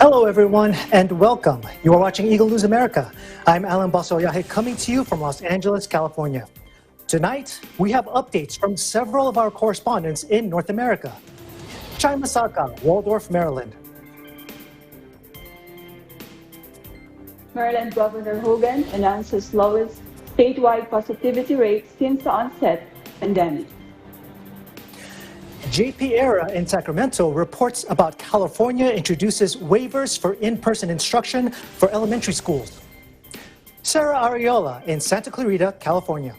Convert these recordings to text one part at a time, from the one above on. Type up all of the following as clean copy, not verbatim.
Hello everyone and welcome. You are watching Eagle News America. I'm Alan Basoyahe coming to you from Los Angeles, California. Tonight, we have updates from several of our correspondents in North America. Chai Masaka, Waldorf, Maryland. Maryland Governor Hogan announces lowest statewide positivity rate since the onset of the pandemic. JP Era in Sacramento reports about California introduces waivers for in-person instruction for elementary schools. Sarah Ariola in Santa Clarita, California.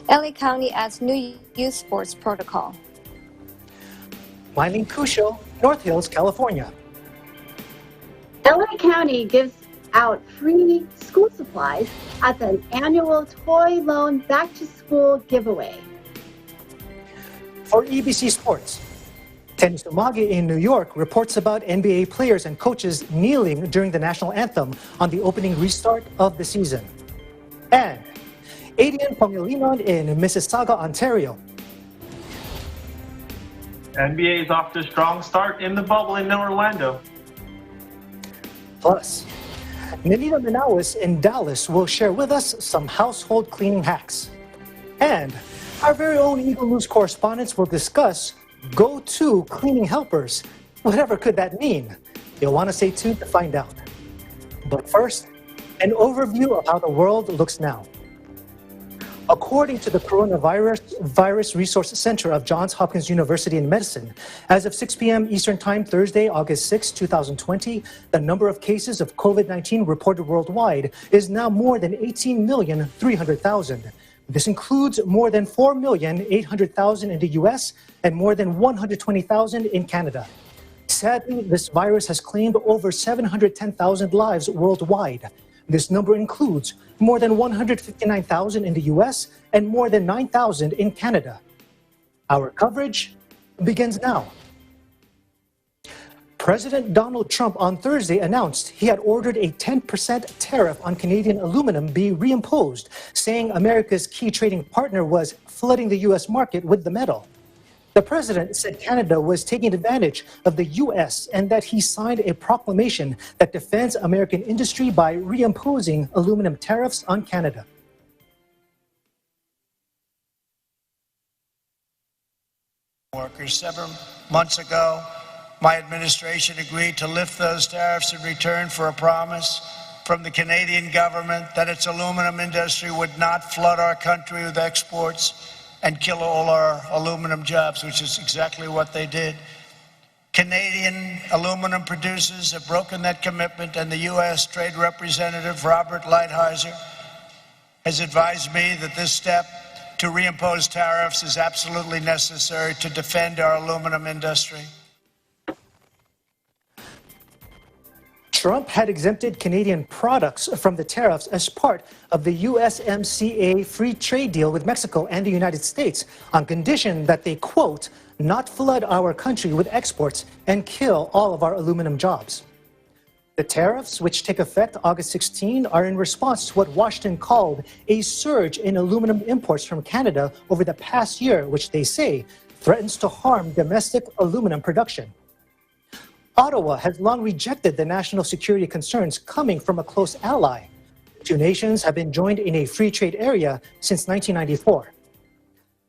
LA County adds new youth sports protocol. Mylene Cusho, North Hills, California. LA County gives out free school supplies at the annual Toy Loan Back to School giveaway. For EBC Sports, Tennis Umage in New York reports about NBA players and coaches kneeling during the national anthem on the opening restart of the season. And Adrian Pangilinan in Mississauga, Ontario. NBA is off to a strong start in the bubble in Orlando. Plus, Nanita Manawis in Dallas will share with us some household cleaning hacks. And our very own Eagle News correspondents will discuss go-to cleaning helpers. Whatever could that mean? You'll want to stay tuned to find out. But first, an overview of how the world looks now. According to the Coronavirus Resource Center of Johns Hopkins University in Medicine, as of 6 p.m. Eastern Time, Thursday, August 6, 2020, the number of cases of COVID-19 reported worldwide is now more than 18,300,000. This includes more than 4,800,000 in the U.S. and more than 120,000 in Canada. Sadly, this virus has claimed over 710,000 lives worldwide. This number includes more than 159,000 in the U.S. and more than 9,000 in Canada. Our coverage begins now. President Donald Trump on Thursday announced he had ordered a 10% tariff on Canadian aluminum be reimposed, saying America's key trading partner was flooding the U.S. market with the metal. The president said Canada was taking advantage of the U.S. and that he signed a proclamation that defends American industry by reimposing aluminum tariffs on Canada. Workers. 7 months ago, my administration agreed to lift those tariffs in return for a promise from the Canadian government that its aluminum industry would not flood our country with exports and kill all our aluminum jobs, which is exactly what they did. Canadian aluminum producers have broken that commitment, and the U.S. Trade Representative Robert Lighthizer has advised me that this step to reimpose tariffs is absolutely necessary to defend our aluminum industry. Trump had exempted Canadian products from the tariffs as part of the USMCA free trade deal with Mexico and the United States on condition that they, quote, not flood our country with exports and kill all of our aluminum jobs. The tariffs, which take effect August 16, are in response to what Washington called a surge in aluminum imports from Canada over the past year, which they say threatens to harm domestic aluminum production. Ottawa has long rejected the national security concerns coming from a close ally. The two nations have been joined in a free trade area since 1994.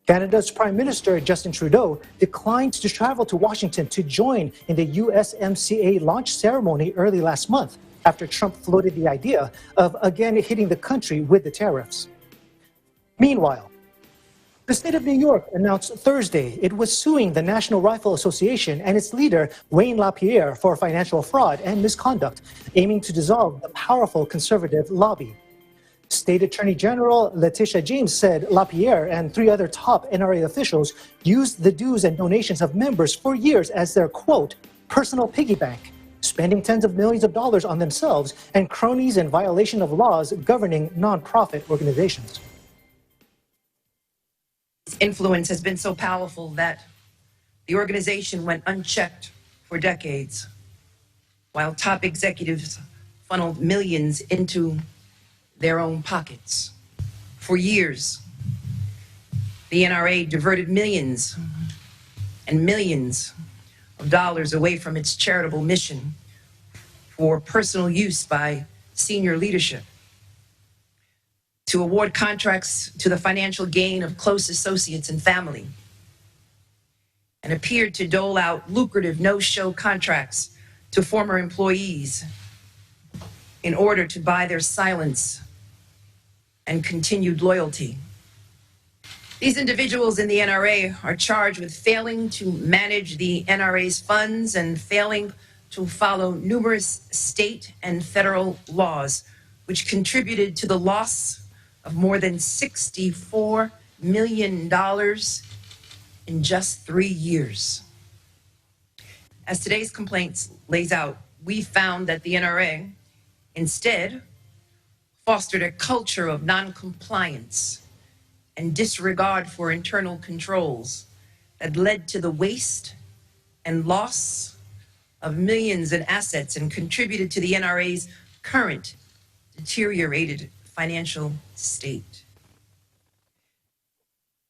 Canada's Prime Minister Justin Trudeau declined to travel to Washington to join in the USMCA launch ceremony early last month after Trump floated the idea of again hitting the country with the tariffs. Meanwhile, the state of New York announced Thursday it was suing the National Rifle Association and its leader, Wayne LaPierre, for financial fraud and misconduct, aiming to dissolve the powerful conservative lobby. State Attorney General Letitia James said LaPierre and 3 other top NRA officials used the dues and donations of members for years as their, quote, personal piggy bank, spending tens of millions of dollars on themselves and cronies in violation of laws governing nonprofit organizations. Its influence has been so powerful that the organization went unchecked for decades, while top executives funneled millions into their own pockets. For years, the NRA diverted millions and millions of dollars away from its charitable mission for personal use by senior leadership, to award contracts to the financial gain of close associates and family, and appeared to dole out lucrative no-show contracts to former employees in order to buy their silence and continued loyalty. These individuals in the NRA are charged with failing to manage the NRA's funds and failing to follow numerous state and federal laws, which contributed to the loss of more than $64 million in just 3 years. As today's complaints lays out, we found that the NRA instead fostered a culture of non-compliance and disregard for internal controls that led to the waste and loss of millions in assets and contributed to the NRA's current deteriorated financial state.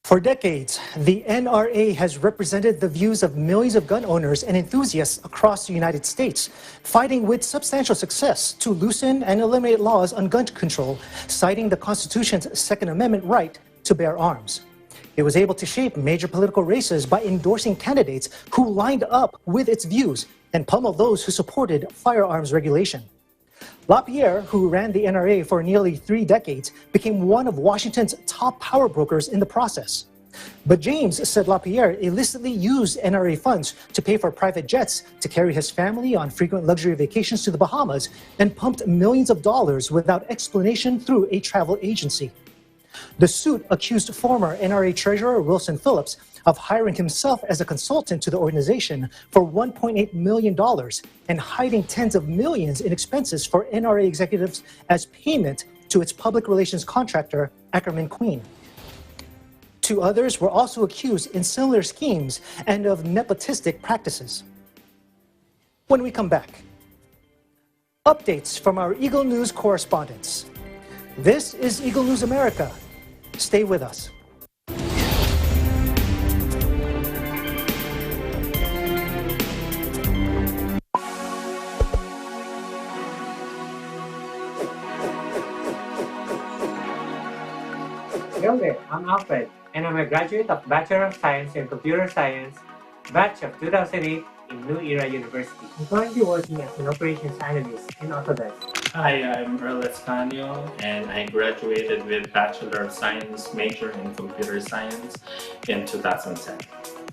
For decades, the NRA has represented the views of millions of gun owners and enthusiasts across the United States, fighting with substantial success to loosen and eliminate laws on gun control, citing the Constitution's Second Amendment right to bear arms. It was able to shape major political races by endorsing candidates who lined up with its views and pummel those who supported firearms regulation. LaPierre, who ran the NRA for nearly 3 decades, became one of Washington's top power brokers in the process. But James said LaPierre illicitly used NRA funds to pay for private jets to carry his family on frequent luxury vacations to the Bahamas and pumped millions of dollars without explanation through a travel agency. The suit accused former NRA Treasurer Wilson Phillips of hiring himself as a consultant to the organization for $1.8 million and hiding tens of millions in expenses for NRA executives as payment to its public relations contractor, Ackerman Queen. 2 others were also accused in similar schemes and of nepotistic practices. When we come back, updates from our Eagle News correspondents. This is Eagle News America. Stay with us. Hello there, I'm Alfred, and I'm a graduate of Bachelor of Science in Computer Science, batch of 2008 in New Era University. I'm currently working as an operations analyst in Autodesk. Hi, I'm Earl Escanio, and I graduated with Bachelor of Science major in Computer Science in 2010.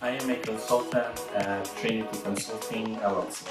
I am a consultant at Trinity Consulting, LLC.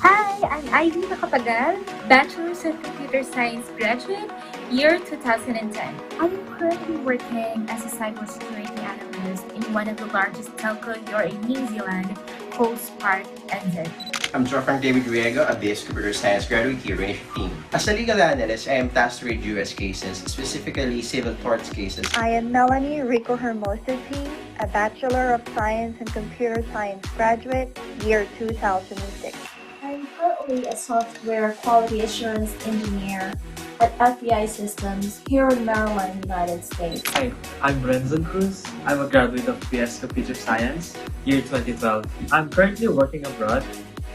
Hi, I'm Ivy Nakapagal, Bachelor's in Computer Science graduate, year 2010. I'm currently working as a cybersecurity analyst in one of the largest telco here in New Zealand, Coast Park, NZ. I'm Frank David Riego, a BS Computer Science graduate here in 2015. As a legal analyst, I am tasked to read US cases, specifically civil torts cases. I am Melanie Rico Hermosa P, a Bachelor of Science in Computer Science graduate, year 2006. I'm currently a software quality assurance engineer at FBI Systems here in Maryland, United States. Hi, I'm Renzo Cruz. I'm a graduate of BS Computer Science, year 2012. I'm currently working abroad,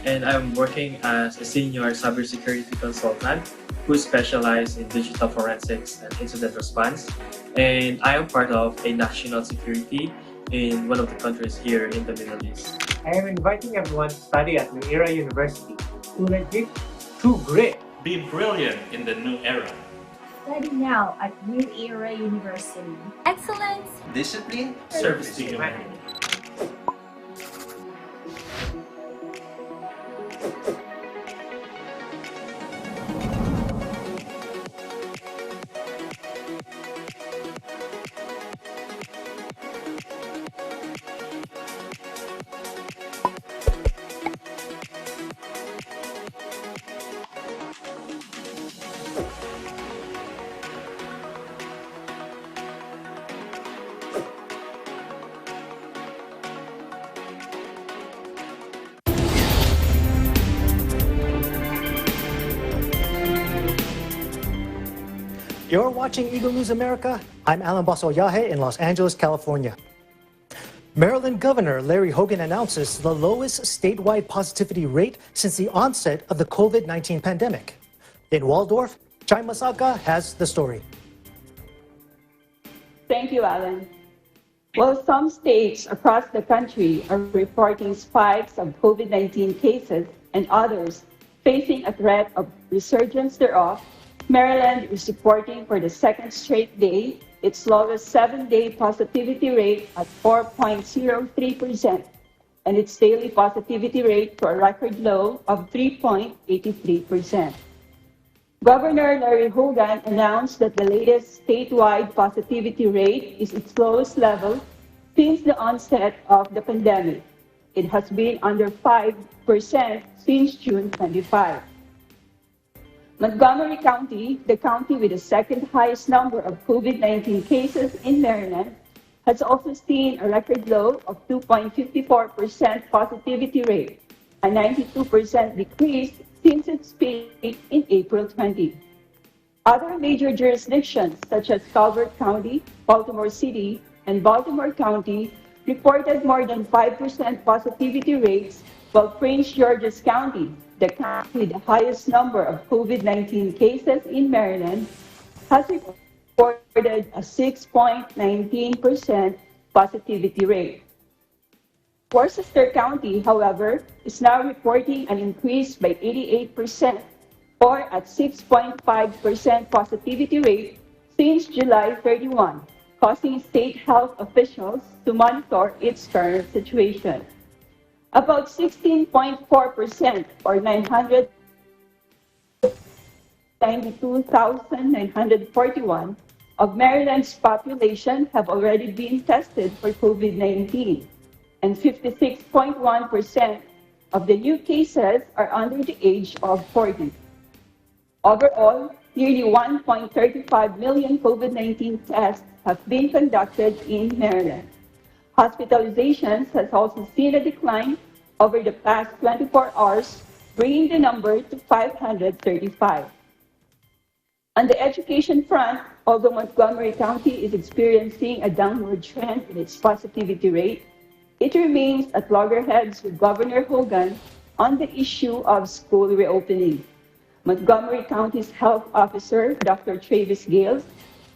and I'm working as a senior cybersecurity consultant who specializes in digital forensics and incident response. And I am part of a national security in one of the countries here in the Middle East. I am inviting everyone to study at New Era University. To legit, to great. Be brilliant in the new era. Study now at New Era University. Excellence, Discipline, Service to humanity. You're watching Eagle News America. I'm Alan Basolyahe in Los Angeles, California. Maryland Governor Larry Hogan announces the lowest statewide positivity rate since the onset of the COVID-19 pandemic. In Waldorf, Chai Masaka has the story. Thank you, Alan. While some states across the country are reporting spikes of COVID-19 cases and others facing a threat of resurgence thereof, Maryland is reporting for the second straight day its lowest 7-day positivity rate at 4.03% and its daily positivity rate to a record low of 3.83%. Governor Larry Hogan announced that the latest statewide positivity rate is its lowest level since the onset of the pandemic. It has been under 5% since June 25. Montgomery County, the county with the second highest number of COVID-19 cases in Maryland, has also seen a record low of 2.54% positivity rate, a 92% decrease since its peak in April 20. Other major jurisdictions such as Calvert County, Baltimore City, and Baltimore County reported more than 5% positivity rates, while Prince George's County, the county with the highest number of COVID-19 cases in Maryland, has reported a 6.19% positivity rate. Worcester County, however, is now reporting an increase by 88%, or at 6.5% positivity rate since July 31, causing state health officials to monitor its current situation. About 16.4%, or 992,941 of Maryland's population have already been tested for COVID-19, and 56.1% of the new cases are under the age of 40. Overall, nearly 1.35 million COVID-19 tests have been conducted in Maryland. Hospitalizations has also seen a decline over the past 24 hours, bringing the number to 535. On the education front, although Montgomery County is experiencing a downward trend in its positivity rate, it remains at loggerheads with Governor Hogan on the issue of school reopening. Montgomery County's health officer, Dr. Travis Gales,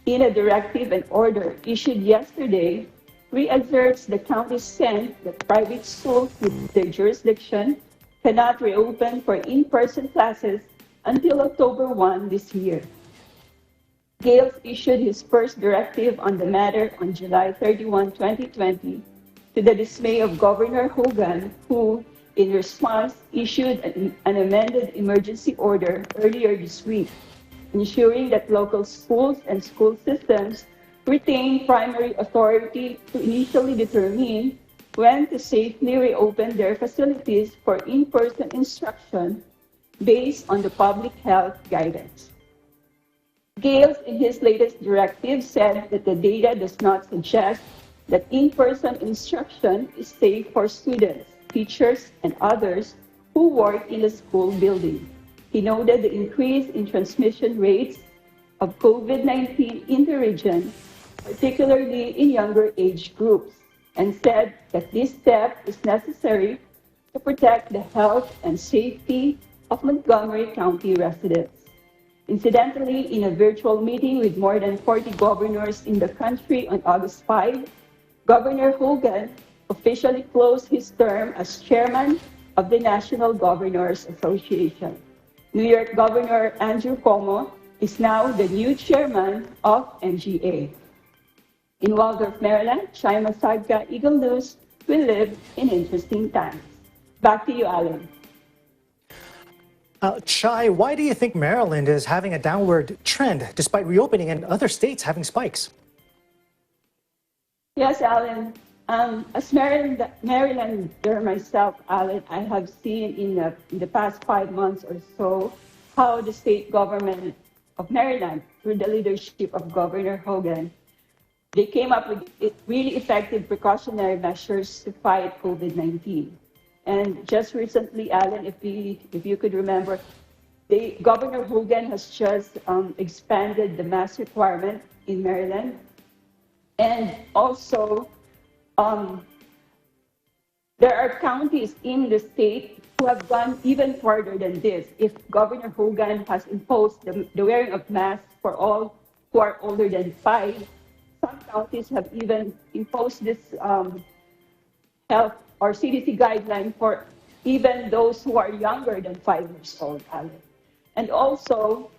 in a directive and order issued yesterday, reasserts the county's sense that private schools with their jurisdiction cannot reopen for in-person classes until October 1 this year. Gales issued his first directive on the matter on July 31, 2020, to the dismay of Governor Hogan, who, in response, issued an amended emergency order earlier this week, ensuring that local schools and school systems retain primary authority to initially determine when to safely reopen their facilities for in-person instruction based on the public health guidance. Gales, in his latest directive, said that the data does not suggest that in-person instruction is safe for students, teachers, and others who work in the school building. He noted the increase in transmission rates of COVID-19 in the region, particularly in younger age groups, and said that this step is necessary to protect the health and safety of Montgomery County residents. Incidentally, in a virtual meeting with more than 40 governors in the country on August 5, Governor Hogan officially closed his term as chairman of the National Governors Association. New York Governor Andrew Cuomo is now the new chairman of NGA. In Waldorf, Maryland, Chai Masaka, Eagle News, we live in interesting times. Back to you, Alan. Chai, why do you think Maryland is having a downward trend despite reopening and other states having spikes? Yes, Alan. As Marylander myself, Alan, I have seen in the past 5 months or so how the state government of Maryland, through the leadership of Governor Hogan, they came up with really effective precautionary measures to fight COVID-19. And just recently, Alan, if you could remember, Governor Hogan has just expanded the mask requirement in Maryland, and also There are counties in the state who have gone even further than this. If Governor Hogan has imposed the wearing of masks for all who are older than 5, some counties have even imposed this health or CDC guideline for even those who are younger than 5 years old, Alan. And also,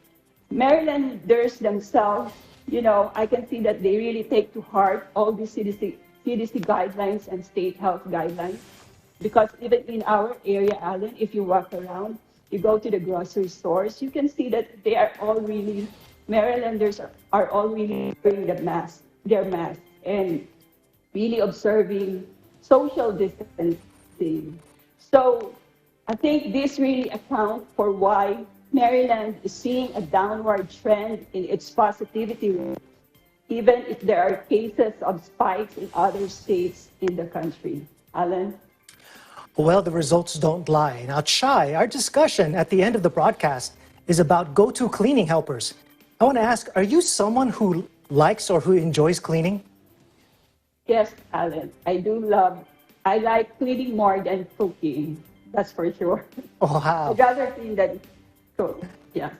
Marylanders themselves, I can see that they really take to heart all these CDC guidelines and state health guidelines. Because even in our area, Alan, if you walk around, you go to the grocery stores, you can see that they are all really, Marylanders are all really wearing their masks, and really observing social distancing. So I think this really accounts for why Maryland is seeing a downward trend in its positivity rate, even if there are cases of spikes in other states in the country. Alan? Well, the results don't lie. Now, Chai, our discussion at the end of the broadcast is about go-to cleaning helpers. I want to ask, are you someone who likes or who enjoys cleaning? Yes, Alan. I like cleaning more than cooking. That's for sure. Oh, wow. I'd rather clean than cook. Yeah.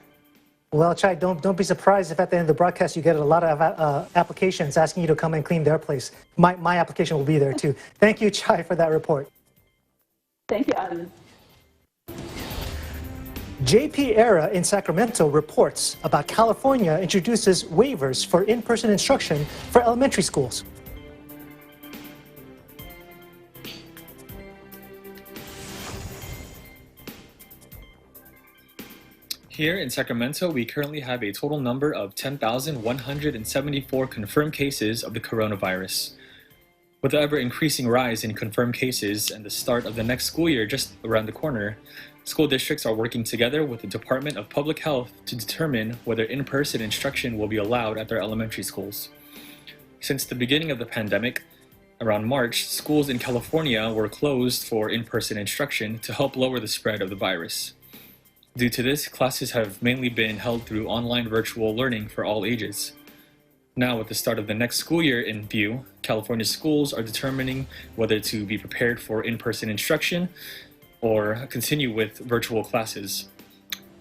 Well, Chai, don't be surprised if at the end of the broadcast you get a lot of applications asking you to come and clean their place. My application will be there too. Thank you, Chai, for that report. Thank you, Alan. JP Era in Sacramento reports about California introduces waivers for in-person instruction for elementary schools. Here in Sacramento, we currently have a total number of 10,174 confirmed cases of the coronavirus. With the ever-increasing rise in confirmed cases and the start of the next school year just around the corner, school districts are working together with the Department of Public Health to determine whether in-person instruction will be allowed at their elementary schools. Since the beginning of the pandemic, around March, schools in California were closed for in-person instruction to help lower the spread of the virus. Due to this, classes have mainly been held through online virtual learning for all ages. Now, with the start of the next school year in view, California schools are determining whether to be prepared for in-person instruction or continue with virtual classes.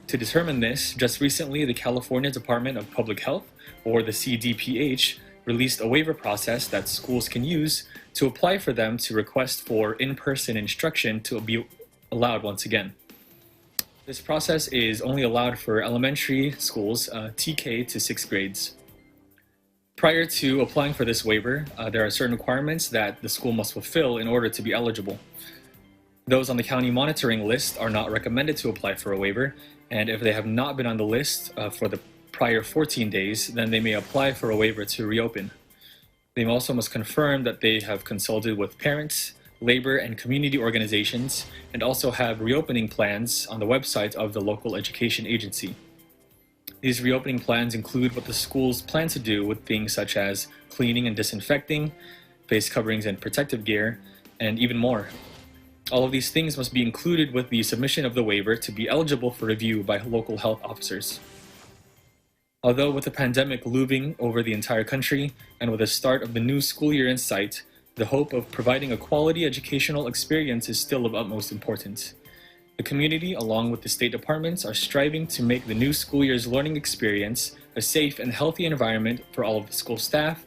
To determine this, just recently the California Department of Public Health, or the CDPH, released a waiver process that schools can use to apply for them to request for in-person instruction to be allowed once again. This process is only allowed for elementary schools, TK to 6th grades. Prior to applying for this waiver, there are certain requirements that the school must fulfill in order to be eligible. Those on the county monitoring list are not recommended to apply for a waiver, and if they have not been on the list for the prior 14 days, then they may apply for a waiver to reopen. They also must confirm that they have consulted with parents, labor and community organizations, and also have reopening plans on the website of the local education agency. These reopening plans include what the schools plan to do with things such as cleaning and disinfecting, face coverings and protective gear, and even more. All of these things must be included with the submission of the waiver to be eligible for review by local health officers. Although with the pandemic looming over the entire country and with the start of the new school year in sight, the hope of providing a quality educational experience is still of utmost importance. The community, along with the state departments, are striving to make the new school year's learning experience a safe and healthy environment for all of the school staff,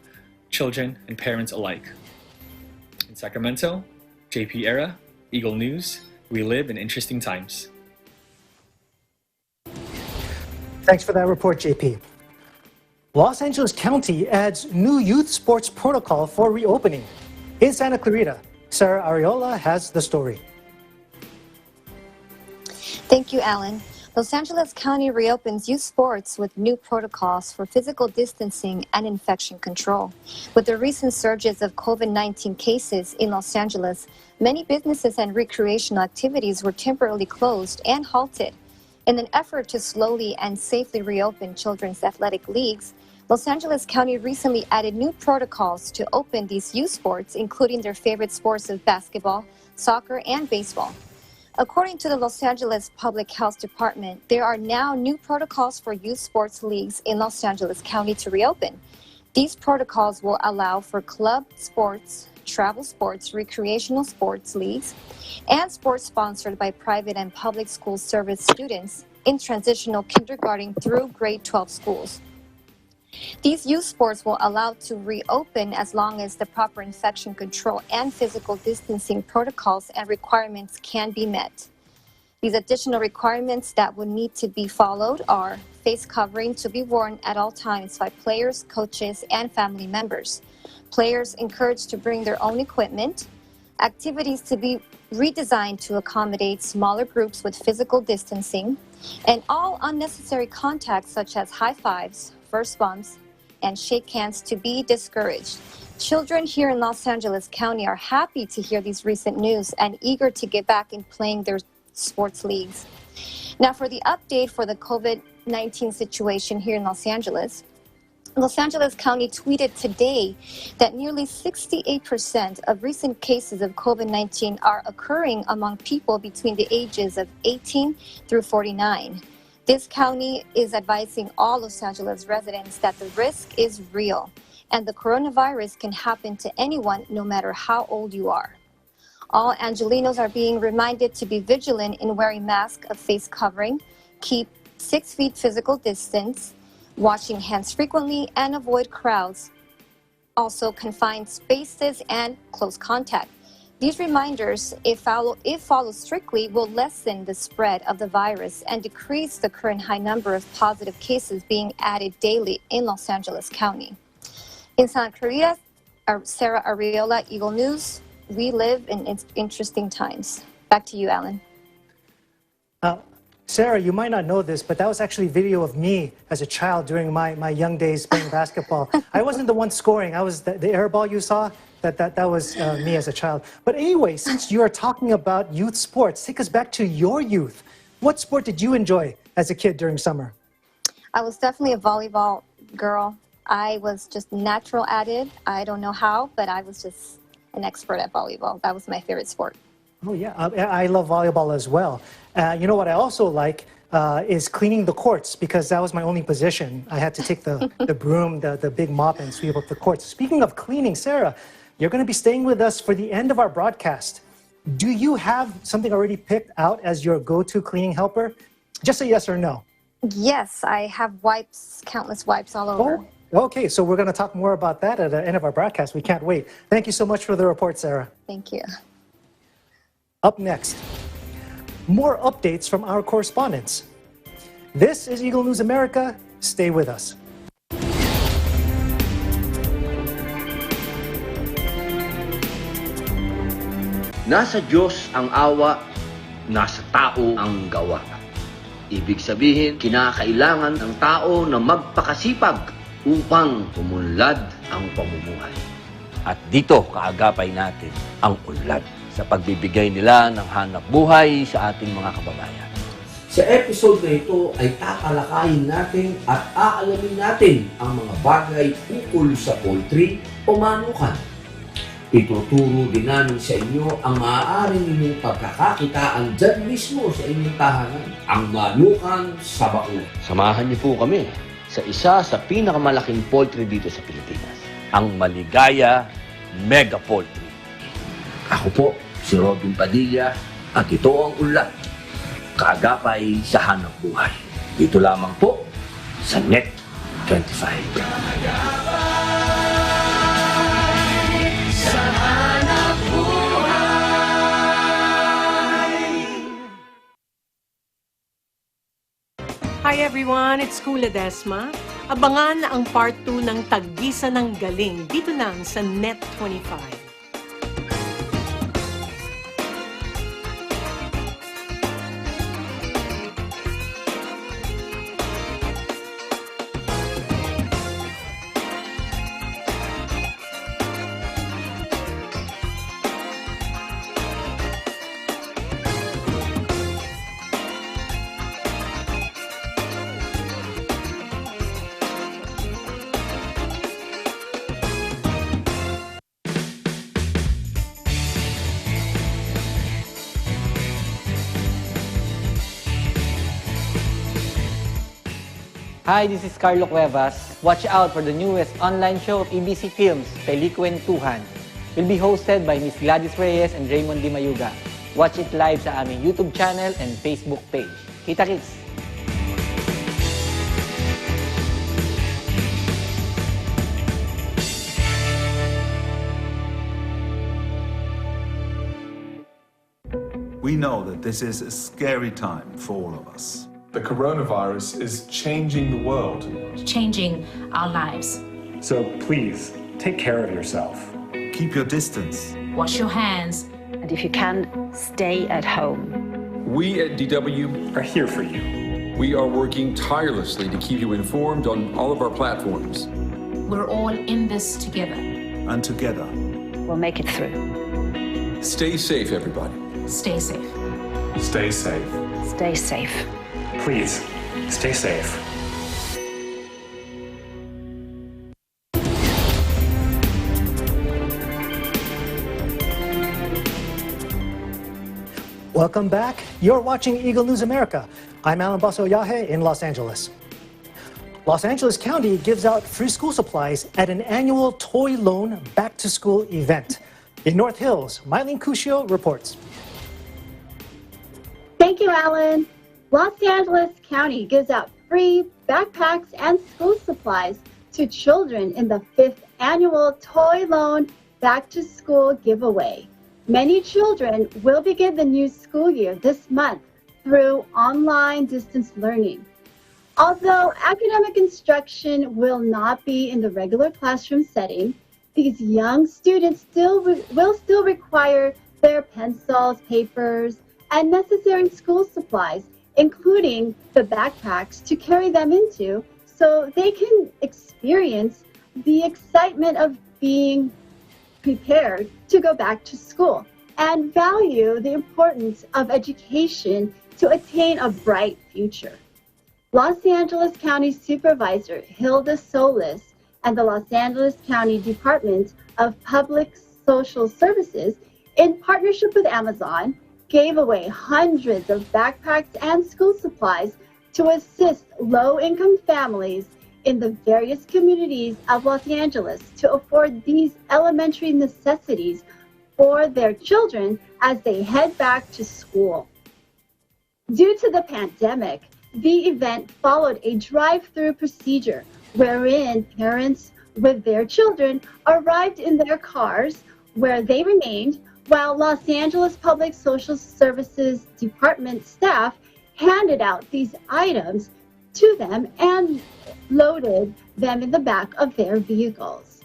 children, and parents alike. In Sacramento, JP Era, Eagle News, we live in interesting times. Thanks for that report, JP. Los Angeles County adds new youth sports protocol for reopening. In Santa Clarita, Sarah Ariola has the story. Thank you, Alan. Los Angeles County reopens youth sports with new protocols for physical distancing and infection control. With the recent surges of COVID-19 cases in Los Angeles, many businesses and recreational activities were temporarily closed and halted. In an effort to slowly and safely reopen children's athletic leagues, Los Angeles County recently added new protocols to open these youth sports, including their favorite sports of basketball, soccer, and baseball. According to the Los Angeles Public Health Department, there are now new protocols for youth sports leagues in Los Angeles County to reopen. These protocols will allow for club sports, travel sports, recreational sports leagues, and sports sponsored by private and public school service students in transitional kindergarten through grade 12 schools. These youth sports will allow to reopen as long as the proper infection control and physical distancing protocols and requirements can be met. These additional requirements that would need to be followed are face covering to be worn at all times by players, coaches, and family members. Players encouraged to bring their own equipment, activities to be redesigned to accommodate smaller groups with physical distancing, and all unnecessary contacts such as high fives, first bumps, and shake hands to be discouraged. Children here in Los Angeles County are happy to hear these recent news and eager to get back in playing their sports leagues. Now for the update for the COVID-19 situation here in Los Angeles County tweeted today that nearly 68% of recent cases of COVID-19 are occurring among people between the ages of 18 through 49. This county is advising all Los Angeles residents that the risk is real and the coronavirus can happen to anyone no matter how old you are. All Angelinos are being reminded to be vigilant in wearing masks, a face covering, keep 6 feet physical distance, washing hands frequently, and avoid crowds. Also, confine spaces and close contact. These reminders, if followed strictly, will lessen the spread of the virus and decrease the current high number of positive cases being added daily in Los Angeles County. In Santa Clarita, Sarah Arriola, Eagle News. We live in interesting times. Back to you, Alan. Sarah, you might not know this, but that was actually video of me as a child during my young days playing basketball. I wasn't the one scoring. I was the air ball you saw. That was me as a child. But anyway, since you are talking about youth sports, take us back to your youth. What sport did you enjoy as a kid during summer? I was definitely a volleyball girl. I was just natural at it. I don't know how, but I was just an expert at volleyball. That was my favorite sport. Oh, yeah. I love volleyball as well. You know what I also like is cleaning the courts, because that was my only position. I had to take the broom, the big mop, and sweep up the courts. Speaking of cleaning, Sarah, you're going to be staying with us for the end of our broadcast. Do you have something already picked out as your go-to cleaning helper? Just say yes or no. Yes, I have wipes, countless wipes all over. Oh, okay, so we're going to talk more about that at the end of our broadcast. We can't wait. Thank you so much for the report, Sarah. Thank you. Up next, more updates from our correspondents. This is Eagle News America. Stay with us. Nasa Diyos ang awa, nasa tao ang gawa. Ibig sabihin, kinakailangan ng tao na magpakasipag upang umunlad ang pamumuhay. At dito kaagapay natin ang unlad sa pagbibigay nila ng hanap buhay sa ating mga kababayan. Sa episode na ito ay tatalakayin natin at aalamin natin ang mga bagay ukol sa poultry o manukan. Ituturo din namin sa inyo ang maaaring inyong pagkakakitaan dyan mismo sa inyong tahanan, ang manukan sa bakula. Samahan niyo po kami sa isa sa pinakamalaking poultry dito sa Pilipinas, ang Maligaya Mega Poultry. Ako po, si Robin Padilla, at ito ang ulat, kaagapay sa hanap buhay. Dito lamang po sa Net 25. Hi everyone, it's Kula Desma. Abangan ang part 2 ng Taggisa ng Galing dito lang sa Net 25. Hi, this is Carlo Cuevas. Watch out for the newest online show of EBC Films, Pelikwentuhan. will be hosted by Ms. Gladys Reyes and Raymond Di Mayuga. Watch it live sa aming YouTube channel and Facebook page. Kita-kits! We know that this is a scary time for all of us. The coronavirus is changing the world. Changing our lives. So please, take care of yourself. Keep your distance. Wash your hands. And if you can, stay at home. We at DW are here for you. We are working tirelessly to keep you informed on all of our platforms. We're all in this together. And together, we'll make it through. Stay safe, everybody. Stay safe. Stay safe. Stay safe. Please, stay safe. Welcome back. You're watching Eagle News America. I'm Alan Baso-Yahe in Los Angeles. Los Angeles County gives out free school supplies at an annual toy loan back-to-school event. In North Hills, Mylene Cuscio reports. Thank you, Alan. Los Angeles County gives out free backpacks and school supplies to children in the 5th annual Toy Loan Back to School giveaway. Many children will begin the new school year this month through online distance learning. Although academic instruction will not be in the regular classroom setting, these young students will still require their pencils, papers, and necessary school supplies, including the backpacks to carry them into, so they can experience the excitement of being prepared to go back to school and value the importance of education to attain a bright future. Los Angeles County Supervisor Hilda Solis and the Los Angeles County Department of Public Social Services, in partnership with Amazon, gave away hundreds of backpacks and school supplies to assist low-income families in the various communities of Los Angeles to afford these elementary necessities for their children as they head back to school. Due to the pandemic, the event followed a drive-through procedure wherein parents with their children arrived in their cars where they remained while Los Angeles Public Social Services Department staff handed out these items to them and loaded them in the back of their vehicles.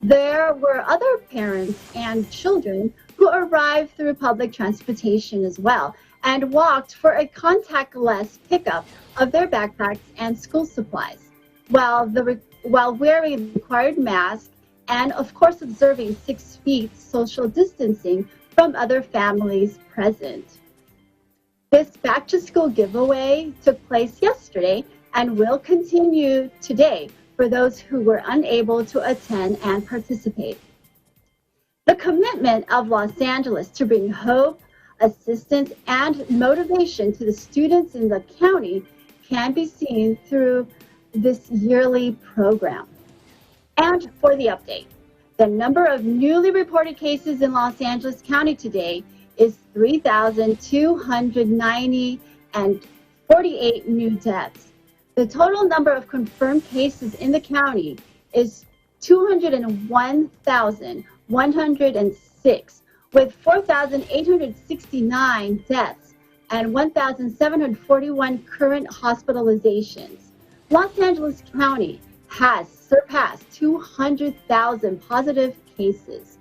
There were other parents and children who arrived through public transportation as well and walked for a contactless pickup of their backpacks and school supplies, while wearing required masks and, of course, observing 6 feet social distancing from other families present. This back-to-school giveaway took place yesterday and will continue today for those who were unable to attend and participate. The commitment of Los Angeles to bring hope, assistance, and motivation to the students in the county can be seen through this yearly program. And for the update, the number of newly reported cases in Los Angeles County today is 3,290 and 48 new deaths. The total number of confirmed cases in the county is 201,106, with 4,869 deaths and 1,741 current hospitalizations. Los Angeles County has surpassed 200,000 positive cases.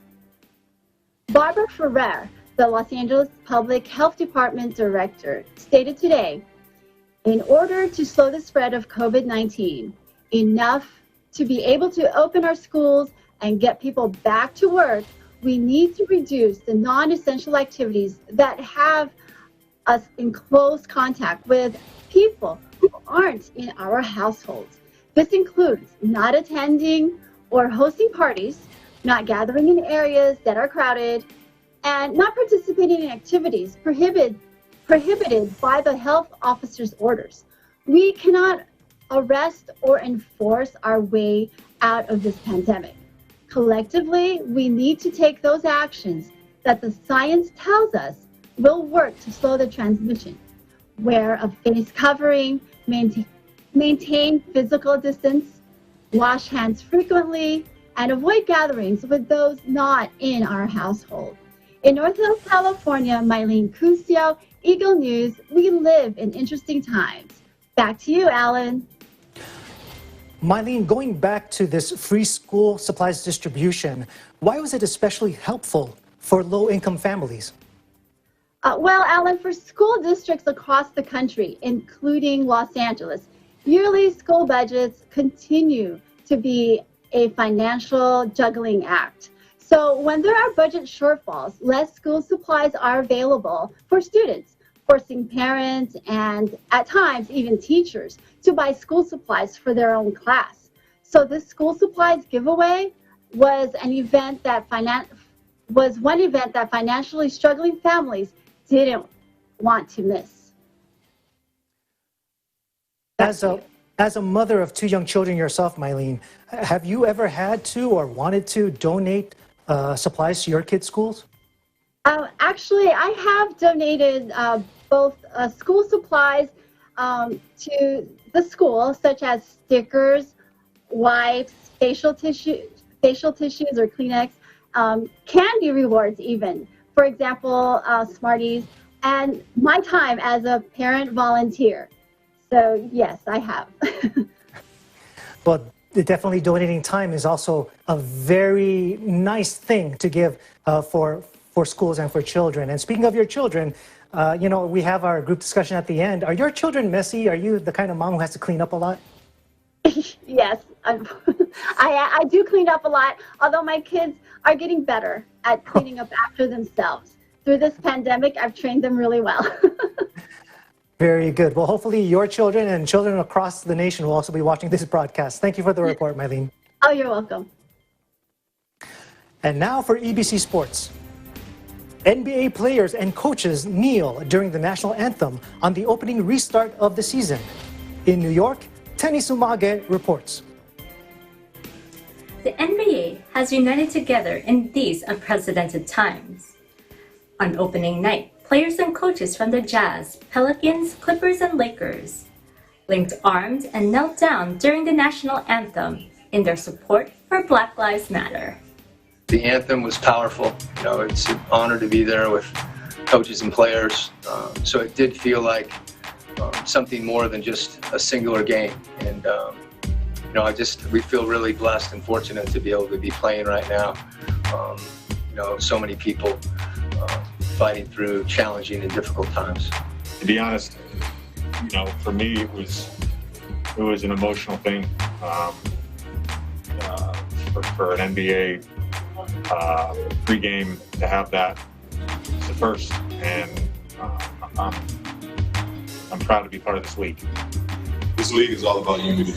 Barbara Ferrer, the Los Angeles Public Health Department Director, stated today, in order to slow the spread of COVID-19, enough to be able to open our schools and get people back to work, we need to reduce the non-essential activities that have us in close contact with people who aren't in our households. This includes not attending or hosting parties, not gathering in areas that are crowded, and not participating in activities prohibited by the health officer's orders. We cannot arrest or enforce our way out of this pandemic. Collectively, we need to take those actions that the science tells us will work to slow the transmission. Wear a face covering, maintain physical distance, wash hands frequently, and avoid gatherings with those not in our household. In Northern California, Mylene Cusio, Eagle News, we live in interesting times. Back to you, Alan. Mylene, going back to this free school supplies distribution, why was it especially helpful for low-income families? Well, Alan, for school districts across the country, including Los Angeles, yearly school budgets continue to be a financial juggling act. So when there are budget shortfalls, less school supplies are available for students, forcing parents and at times even teachers to buy school supplies for their own class. So this school supplies giveaway was one event that financially struggling families didn't want to miss. As a mother of 2 young children yourself, Mylene, have you ever had to or wanted to donate supplies to your kids' schools? Actually, I have donated both school supplies to the school, such as stickers, wipes, facial tissues or Kleenex, candy rewards even. For example, Smarties, and my time as a parent volunteer. So yes, I have. Well, definitely donating time is also a very nice thing to give for schools and for children. And speaking of your children, you know, we have our group discussion at the end. Are your children messy? Are you the kind of mom who has to clean up a lot? Yes, I do clean up a lot, although my kids are getting better at cleaning up after themselves. Through this pandemic, I've trained them really well. Very good. Well, hopefully your children and children across the nation will also be watching this broadcast. Thank you for the report, Mylene. Oh, you're welcome. And now for EBC Sports. NBA players and coaches kneel during the national anthem on the opening restart of the season. In New York, Tenny Sumage reports. The NBA has united together in these unprecedented times. On opening night, players and coaches from the Jazz, Pelicans, Clippers, and Lakers linked arms and knelt down during the national anthem in their support for Black Lives Matter. The anthem was powerful. You know, it's an honor to be there with coaches and players. So it did feel like something more than just a singular game. And you know, we feel really blessed and fortunate to be able to be playing right now. You know, so many people fighting through challenging and difficult times. To be honest, you know, for me it was an emotional thing. For an NBA pregame to have that, it's the first, and I'm proud to be part of this league. This league is all about unity,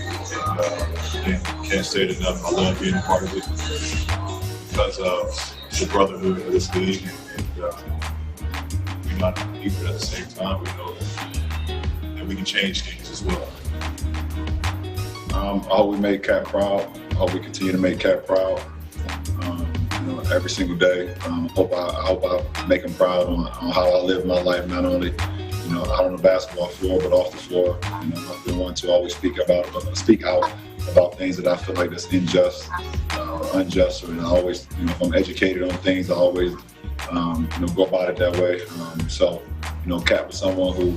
and can't say it enough. I love being a part of it because of the brotherhood of this league, and we're not people at the same time. We know that we can change things as well. I hope we make Cat proud. I hope we continue to make Cat proud. You know, every single day. I hope I make him proud on how I live my life, not only, you know, out on the basketball floor, but off the floor. You know, I've been one to always speak out about things that I feel like that's unjust, or unjust, or, and I always, you know, if I'm educated on things, I always, you know, go about it that way. So, you know, Cat was someone who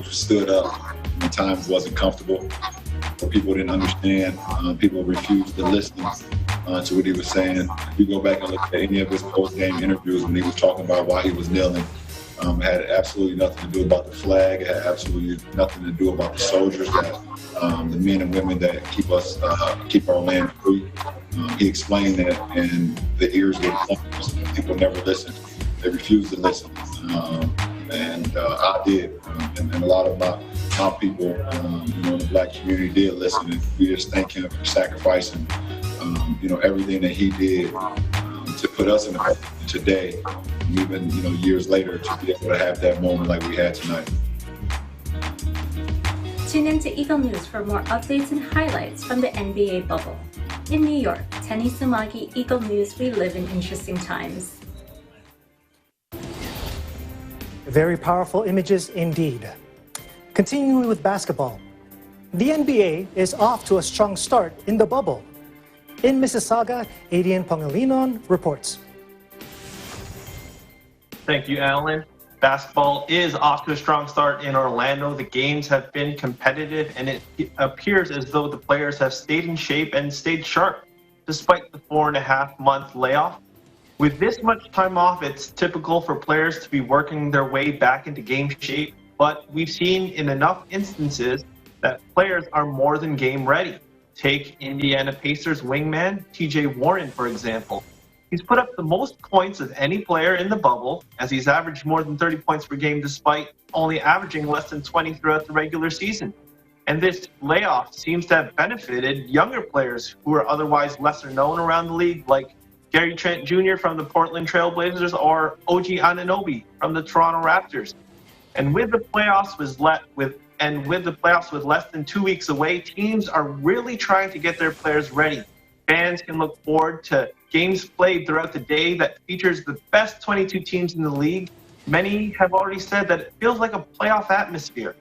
stood up when times wasn't comfortable, where people didn't understand, people refused to listen to what he was saying. If you go back and look at any of his post-game interviews when he was talking about why he was kneeling, it had absolutely nothing to do about the flag. It had absolutely nothing to do about the soldiers, that the men and women that keep our land free. He explained that, and the ears were plugged. People never listened. They refused to listen, and I did, and a lot of my people, you know, in the Black community did listen, and we just thank him for sacrificing, you know, everything that he did to put us in the position today, and even, you know, years later, to be able to have that moment like we had tonight. Tune in to Eagle News for more updates and highlights from the NBA bubble. In New York, Tenny Sumagi, Eagle News, we live in interesting times. Very powerful images indeed. Continuing with basketball, the NBA is off to a strong start in the bubble. In Mississauga, Adrian Pangilinan reports. Thank you, Alan. Basketball is off to a strong start in Orlando. The games have been competitive, and it appears as though the players have stayed in shape and stayed sharp, despite the 4.5-month layoff. With this much time off, it's typical for players to be working their way back into game shape, but we've seen in enough instances that players are more than game ready. Take Indiana Pacers wingman TJ Warren, for example. He's put up the most points of any player in the bubble, as he's averaged more than 30 points per game despite only averaging less than 20 throughout the regular season. And this layoff seems to have benefited younger players who are otherwise lesser known around the league, like Gary Trent Jr. from the Portland Trail Blazers or OG Anunoby from the Toronto Raptors. And with the playoffs with less than 2 weeks away, teams are really trying to get their players ready. Fans can look forward to games played throughout the day that features the best 22 teams in the league. Many have already said that it feels like a playoff atmosphere.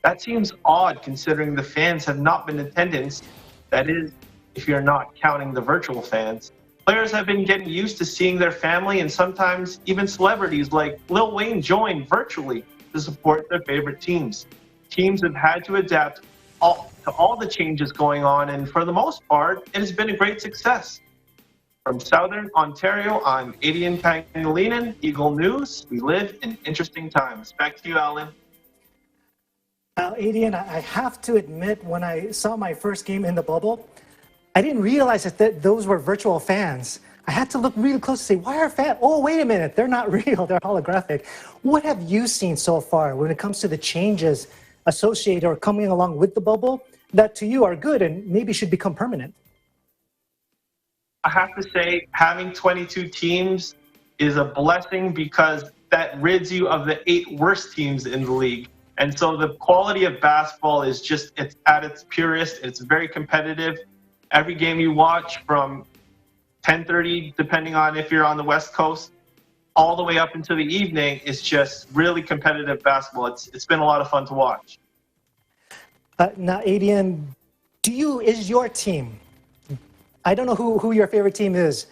That seems odd considering the fans have not been in attendance. That is, if you're not counting the virtual fans. Players have been getting used to seeing their family, and sometimes even celebrities like Lil Wayne join virtually to support their favorite teams. Teams have had to adapt to all the changes going on, and for the most part, it has been a great success. From Southern Ontario, I'm Adrian Pangilinan, Eagle News. We live in interesting times. Back to you, Alan. Now, Adrian, I have to admit, when I saw my first game in the bubble, I didn't realize that those were virtual fans. I had to look really close to say, why are fans? Oh, wait a minute, they're not real, they're holographic. What have you seen so far when it comes to the changes associated or coming along with the bubble that to you are good and maybe should become permanent? I have to say, having 22 teams is a blessing because that rids you of the 8 worst teams in the league. And so the quality of basketball is just, it's at its purest. It's very competitive. Every game you watch from 10:30, depending on if you're on the West Coast, all the way up into the evening is just really competitive basketball. It's been a lot of fun to watch. Now, Adrian, is your team, I don't know who your favorite team is.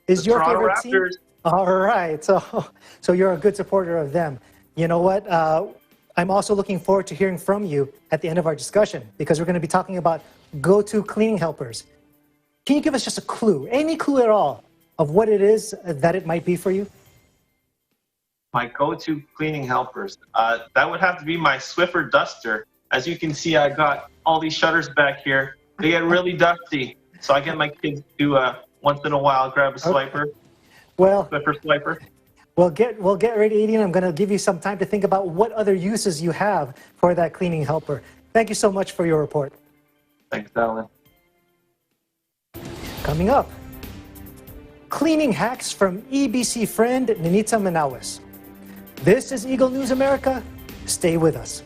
Is your Toronto favorite Raptors. team? All right, so you're a good supporter of them. You know what? I'm also looking forward to hearing from you at the end of our discussion because we're going to be talking about go-to cleaning helpers. Can you give us just a clue, any clue at all, of what it is that it might be for you? My go-to cleaning helpers. That would have to be my Swiffer duster. As you can see, I got all these shutters back here. They get really dusty, so I get my kids to once in a while grab a swiper. Well, Swiffer swiper. We'll get ready, Adrian. I'm going to give you some time to think about what other uses you have for that cleaning helper. Thank you so much for your report. Thanks, Alan. Coming up, cleaning hacks from EBC friend Ninita Manawis. This is Eagle News America. Stay with us.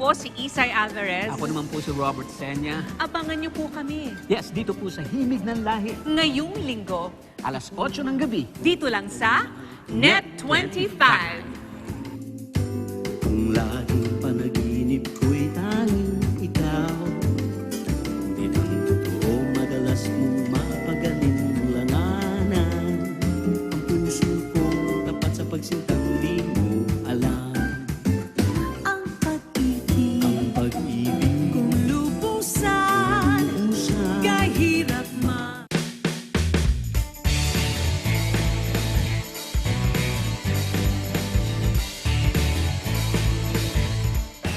Si Isay Alvarez. Ako naman po si Robert Senya. Abangan niyo po kami. Yes, dito po sa Himig ng Lahi. Ngayong linggo. Alas 8 ng gabi. Dito lang sa Net 25. Kung laging panaginip ko'y tanging ikaw, di ang totoo madalas mong mapagaling langanan. Ang puso kong tapat sa pagsintang di mo alam.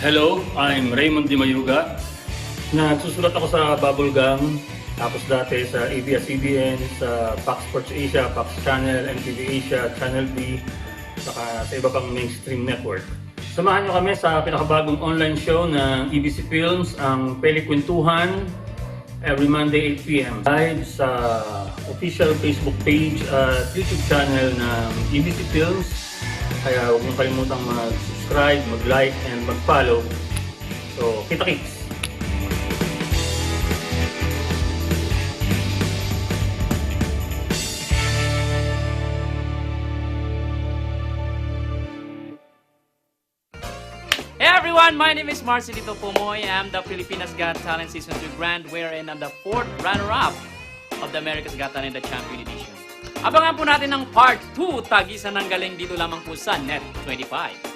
Hello, I'm Raymond Di Mayuga. Nagsusulat ako sa Bubble Gum, tapos dati sa ABS-CBN, sa Fox Sports Asia, Fox Channel, MTV Asia, Channel B, saka sa iba pang mainstream network. Samahan nyo kami sa pinakabagong online show ng EBC Films, ang Pelikwentuhan, every Monday 8 p.m. Live sa official Facebook page at YouTube channel ng EBC Films. Kaya huwag nyo kalimutang mag-subscribe, mag-like, and mag-follow. So, kita-kits! Hey everyone, my name is Marcelito Pomoy. I'm the Filipinas Got Talent Season 2 Grand Winner and I'm the 4th runner-up of the America's Got Talent, the Champion Edition. Abangan po natin ang Part 2, Tagisan ng Galing dito lamang po sa Net 25.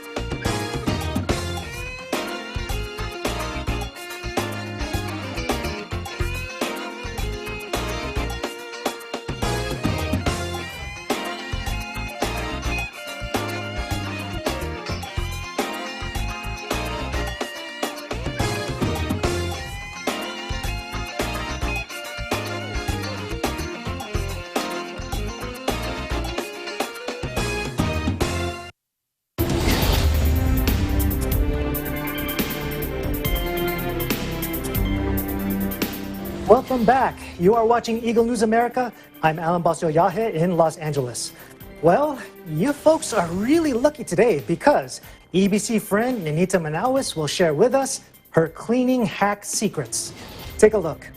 Welcome back. You are watching Eagle News America. I'm Alan Basioyahe in Los Angeles. Well, you folks are really lucky today because EBC friend Ninita Manawis will share with us her cleaning hack secrets. Take a look.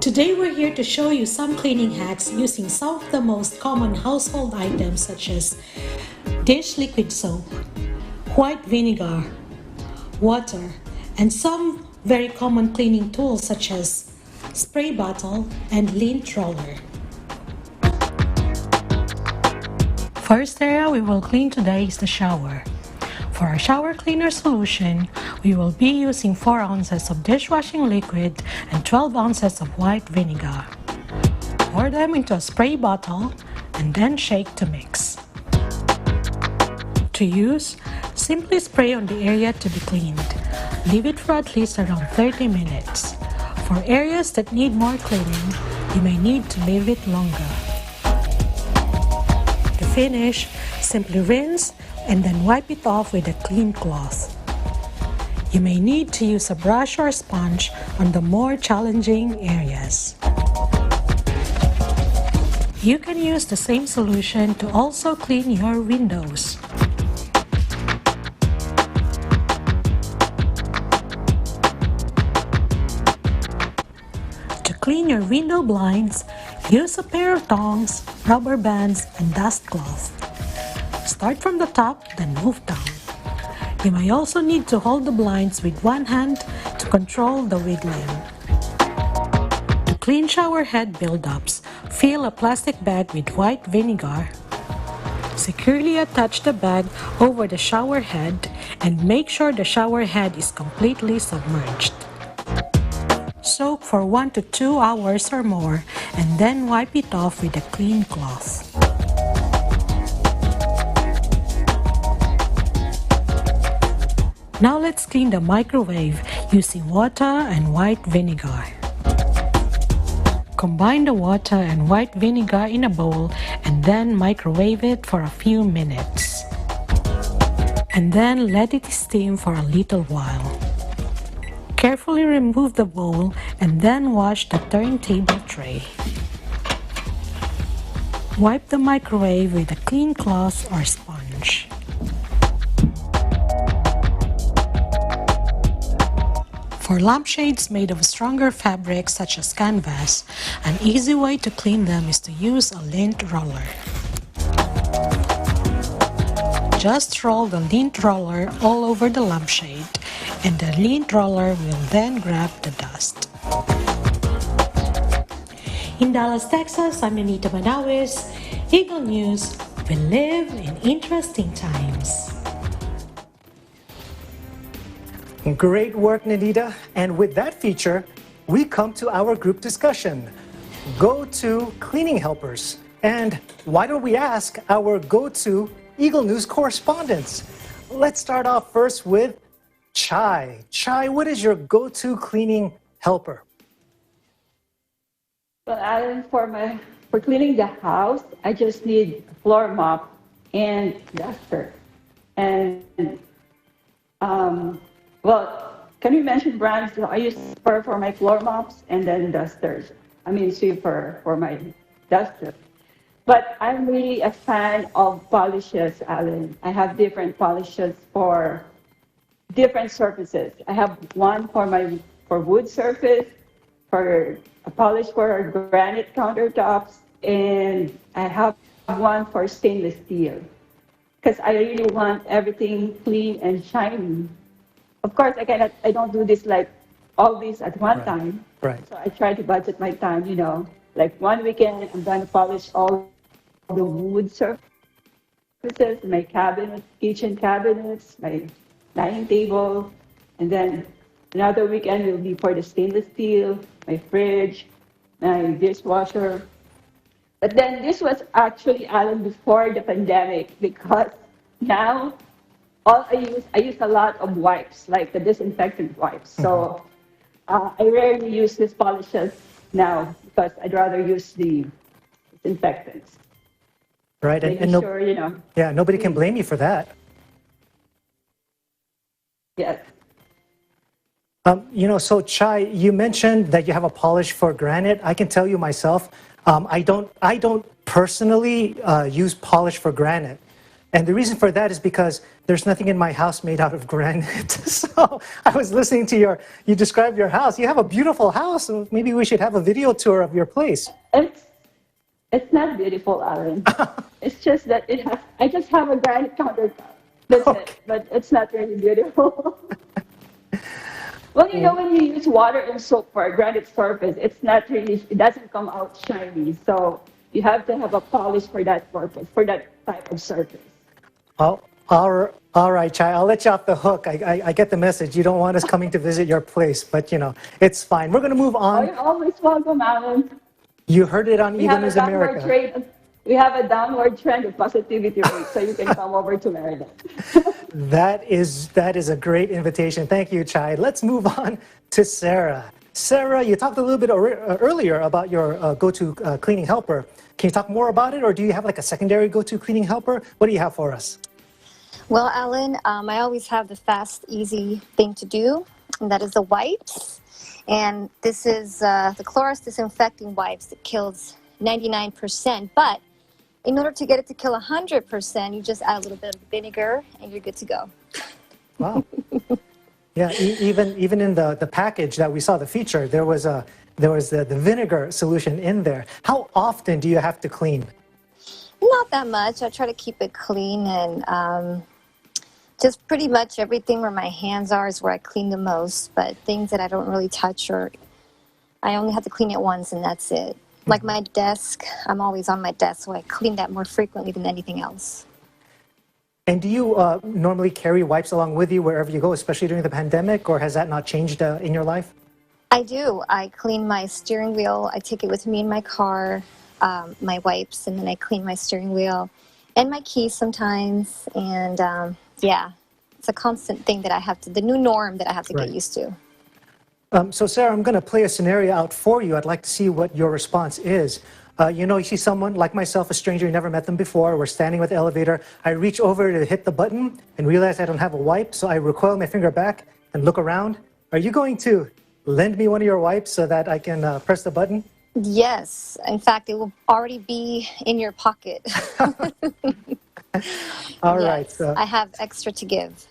Today we're here to show you some cleaning hacks using some of the most common household items such as dish liquid soap, white vinegar, water, and some very common cleaning tools such as spray bottle and lint roller. First area we will clean today is the shower. For our shower cleaner solution, we will be using 4 ounces of dishwashing liquid and 12 ounces of white vinegar. Pour them into a spray bottle and then shake to mix. To use, simply spray on the area to be cleaned. Leave it for at least around 30 minutes. For areas that need more cleaning, you may need to leave it longer. To finish, simply rinse and then wipe it off with a clean cloth. You may need to use a brush or sponge on the more challenging areas. You can use the same solution to also clean your windows. To clean your window blinds, use a pair of tongs, rubber bands, and dust cloth. Start from the top, then move down. You may also need to hold the blinds with one hand to control the wiggling. To clean shower head buildups, fill a plastic bag with white vinegar. Securely attach the bag over the shower head and make sure the shower head is completely submerged. Soak for 1 to 2 hours or more and then wipe it off with a clean cloth. Now let's clean the microwave using water and white vinegar. Combine the water and white vinegar in a bowl and then microwave it for a few minutes. And then let it steam for a little while. Carefully remove the bowl and then wash the turntable tray. Wipe the microwave with a clean cloth or sponge. For lampshades made of stronger fabrics such as canvas, an easy way to clean them is to use a lint roller. Just roll the lint roller all over the lampshade, and the lint roller will then grab the dust. In Dallas, Texas, I'm Ninita Manawis. Eagle News, we live in interesting times. Great work, Ninita. And with that feature, we come to our group discussion. Go-to cleaning helpers. And why don't we ask our go-to Eagle News correspondents? let's start off first with Chai. Chai, what is your go-to cleaning helper? Well, Alan, for cleaning the house, I just need a floor mop and duster. And well, can you mention brands? I use for my floor mops and then dusters. I mean sweeper for my duster. But I'm really a fan of polishes, Alan. I have different polishes for different surfaces. I have one for wood surface, for a polish for granite countertops, and I have one for stainless steel. Because I really want everything clean and shiny. Of course, I don't do this like all these at one time. Right. So I try to budget my time, you know. Like one weekend, I'm going to polish all the wood surfaces, my cabinets, kitchen cabinets, my dining table. And then another weekend will be for the stainless steel, my fridge, my dishwasher. But then this was actually, Alan, before the pandemic, because now all I use a lot of wipes, like the disinfectant wipes. So I rarely use these polishes now because I'd rather use the disinfectants. Right, and sure, you know. Yeah, nobody can blame you for that. Yes. You know, so Chai, you mentioned that you have a polish for granite. I can tell you myself, I don't personally use polish for granite. And the reason for that is because there's nothing in my house made out of granite. So I was listening to you describe your house. You have a beautiful house. Maybe we should have a video tour of your place. It's not beautiful, Aaron. It's just that I just have a granite countertop. That's it. But it's not really beautiful. Well, you know, when you use water and soap for a granite surface, it doesn't come out shiny. So you have to have a polish for that purpose, for that type of surface. Oh, all right, Chai, I'll let you off the hook. I get the message. You don't want us coming to visit your place, but, you know, it's fine. We're going to move on. Oh, you're always welcome, Alan. You heard it on Even News America. We have a downward trend of positivity rate, so you can come over to Maryland. That is a great invitation. Thank you, Chai. Let's move on to Sarah. Sarah, you talked a little bit earlier about your go-to cleaning helper. Can you talk more about it, or do you have like a secondary go-to cleaning helper? What do you have for us? Well, Alan, I always have the fast, easy thing to do, and that is the wipes. And this is the Clorox disinfecting wipes that kills 99%. But in order to get it to kill 100%, you just add a little bit of vinegar, and you're good to go. Wow. Yeah, even in the package that we saw, the feature, there was the vinegar solution in there. How often do you have to clean? Not that much. I try to keep it clean, and just pretty much everything where my hands are is where I clean the most. But things that I don't really touch, or I only have to clean it once, and that's it. Like my desk, I'm always on my desk, so I clean that more frequently than anything else. And do you normally carry wipes along with you wherever you go, especially during the pandemic, or has that not changed in your life? I do. I clean my steering wheel. I take it with me in my car, my wipes, and then I clean my steering wheel and my keys sometimes. And yeah, it's a constant thing that I have to, the new norm that I have to get used to. So Sarah, I'm going to play a scenario out for you. I'd like to see what your response is. You know, you see someone like myself, a stranger, you never met them before. We're standing with the elevator. I reach over to hit the button and realize I don't have a wipe. So I recoil my finger back and look around. Are you going to lend me one of your wipes so that I can press the button? Yes. In fact, it will already be in your pocket. All right. So I have extra to give.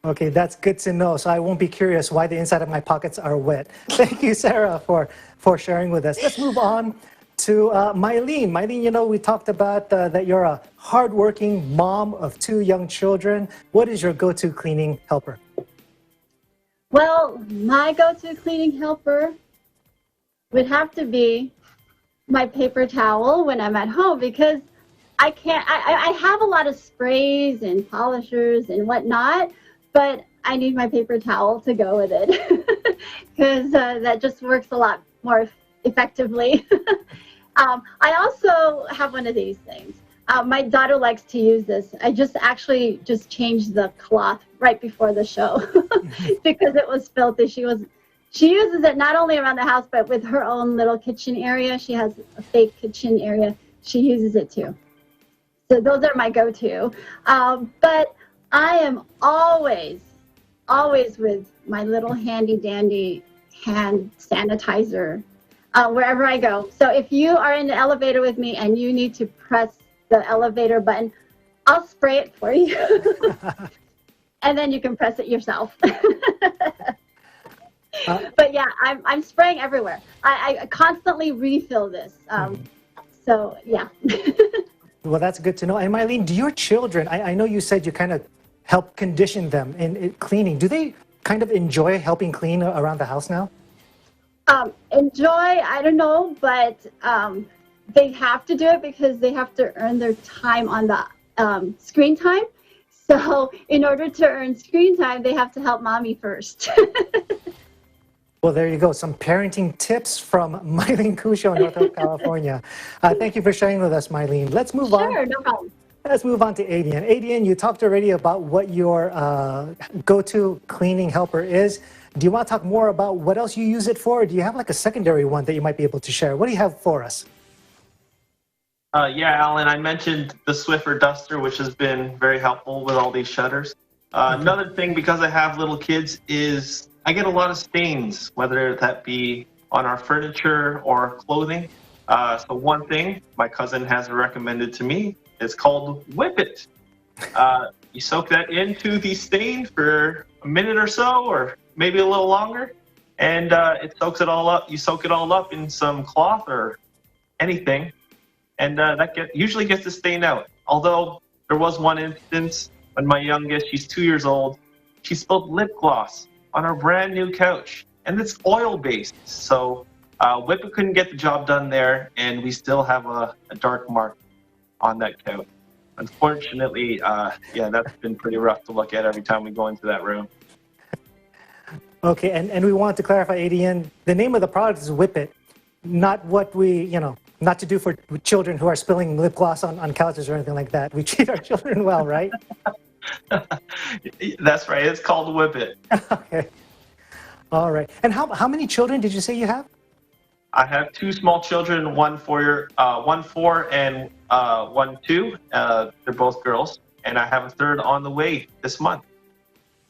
Okay, that's good to know. So I won't be curious why the inside of my pockets are wet. Thank you, Sarah, for sharing with us. Let's move on to Mylene. Mylene, you know, we talked about that you're a hardworking mom of 2 young children. What is your go-to cleaning helper? Well, my go-to cleaning helper would have to be my paper towel when I'm at home, because I have a lot of sprays and polishers and whatnot, but I need my paper towel to go with it because that just works a lot more effectively. I also have one of these things. My daughter likes to use this. I just changed the cloth right before the show because it was filthy. She uses it not only around the house, but with her own little kitchen area. She has a fake kitchen area. She uses it too. So those are my go-to. But I am always with my little handy-dandy hand sanitizer wherever I go. So if you are in the elevator with me and you need to press the elevator button, I'll spray it for you. And then you can press it yourself. But yeah, I'm spraying everywhere. I constantly refill this. So yeah. Well, that's good to know. And Mylene, do your children, I know you said you kind of help condition them in cleaning. Do they kind of enjoy helping clean around the house now? Enjoy, I don't know, but they have to do it because they have to earn their time on the screen time. So in order to earn screen time, they have to help mommy first. Well, there you go. Some parenting tips from Mylene Cusho in Northern California. Thank you for sharing with us, Mylene. Let's move on. Sure, no problem. Let's move on to Adian. Adian, you talked already about what your go-to cleaning helper is. Do you want to talk more about what else you use it for? Or do you have like a secondary one that you might be able to share? What do you have for us? Yeah, Alan, I mentioned the Swiffer duster, which has been very helpful with all these shutters. Another thing, because I have little kids, is I get a lot of stains, whether that be on our furniture or clothing. So one thing my cousin has recommended to me is called Whip It. You soak that into the stain for a minute or so, or maybe a little longer, and it soaks it all up. You soak it all up in some cloth or anything, and that usually gets the stain out. Although there was one instance when my youngest, she's 2 years old, she spilled lip gloss on our brand new couch, and it's oil-based. So Whip It couldn't get the job done there, and we still have a dark mark on that couch. Unfortunately, yeah, that's been pretty rough to look at every time we go into that room. Okay, and we want to clarify, Adian, the name of the product is Whip It, not what we, not to do for children who are spilling lip gloss on couches or anything like that. We treat our children well, right? That's right, it's called Whip It. Okay. All right. And how many children did you say you have? I have two small children, one 4 and one 2. They're both girls, and I have a third on the way this month.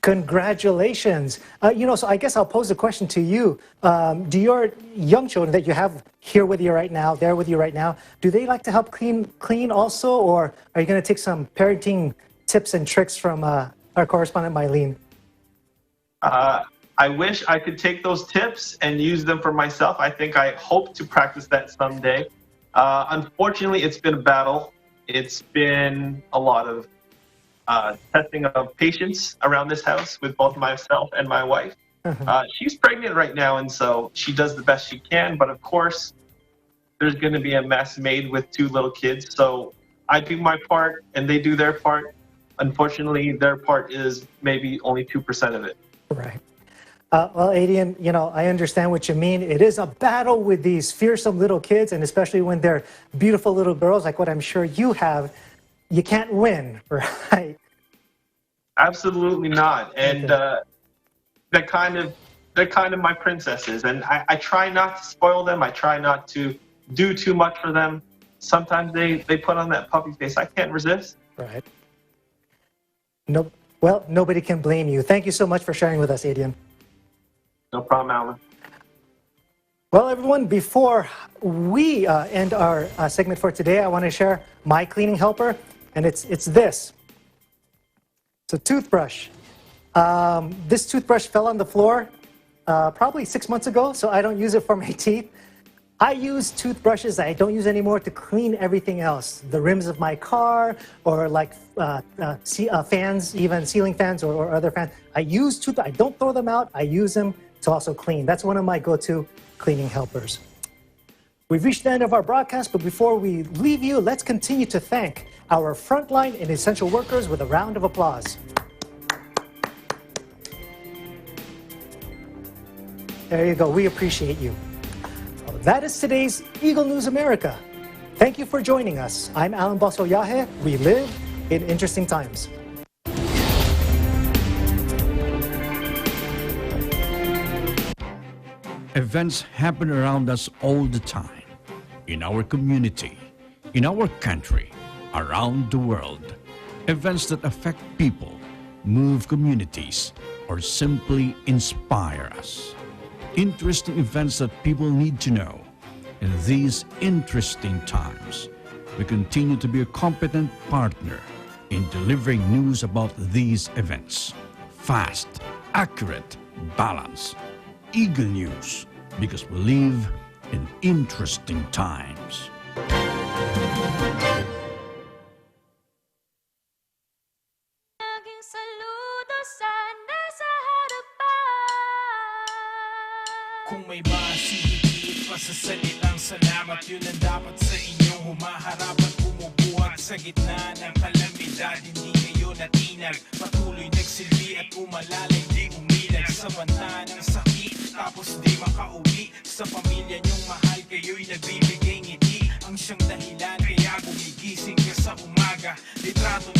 Congratulations. So I guess I'll pose the question to you. Do your young children that you have here with you right now, there with you right now, do they like to help clean also, or are you going to take some parenting tips and tricks from our correspondent, Mylene? I wish I could take those tips and use them for myself. I hope to practice that someday. Unfortunately, it's been a battle. It's been a lot of testing of patience around this house with both myself and my wife. She's pregnant right now, and so she does the best she can. But of course, there's going to be a mess made with 2 little kids. So I do my part, and they do their part. Unfortunately, their part is maybe only 2% of it. Right. Well, Adian, I understand what you mean. It is a battle with these fearsome little kids, and especially when they're beautiful little girls like what I'm sure you have. You can't win, right? Absolutely not. And they're kind of my princesses, and I try not to spoil them. I try not to do too much for them. Sometimes they put on that puppy face. I can't resist. Right. No, well, nobody can blame you. Thank you so much for sharing with us, Adian. No problem, Alan. Well, everyone, before we end our segment for today, I want to share my cleaning helper, and it's this. It's a toothbrush. This toothbrush fell on the floor probably 6 months ago, so I don't use it for my teeth. I use toothbrushes that I don't use anymore to clean everything else. The rims of my car, or like fans, even ceiling fans or other fans. I don't throw them out. I use them to also clean. That's one of my go-to cleaning helpers. We've reached the end of our broadcast, but before we leave you, let's continue to thank our frontline and essential workers with a round of applause. There you go. We appreciate you. Well, that is today's Eagle News America. Thank you for joining us. I'm Alan Basoyahe. We live in interesting times. Events happen around us all the time, in our community, in our country, around the world. Events that affect people, move communities, or simply inspire us. Interesting events that people need to know. In these interesting times, we continue to be a competent partner in delivering news about these events. Fast, accurate, balanced. Eagle News, because we live in interesting times. Kung may masihigit pa sa salitang salamat, yun ang dapat sa inyong humaharap at bumubuhat sa gitna ng kalamidad. Hindi kayo natinag, patuloy nagsilbi at umalalay, di umilag sa banta ng sakit, tapos di makauwi. Sa pamilya niyong mahal, kayo'y nagbibigay ngiti, ang siyang dahilan kaya gumigising ka sa umaga. Litrato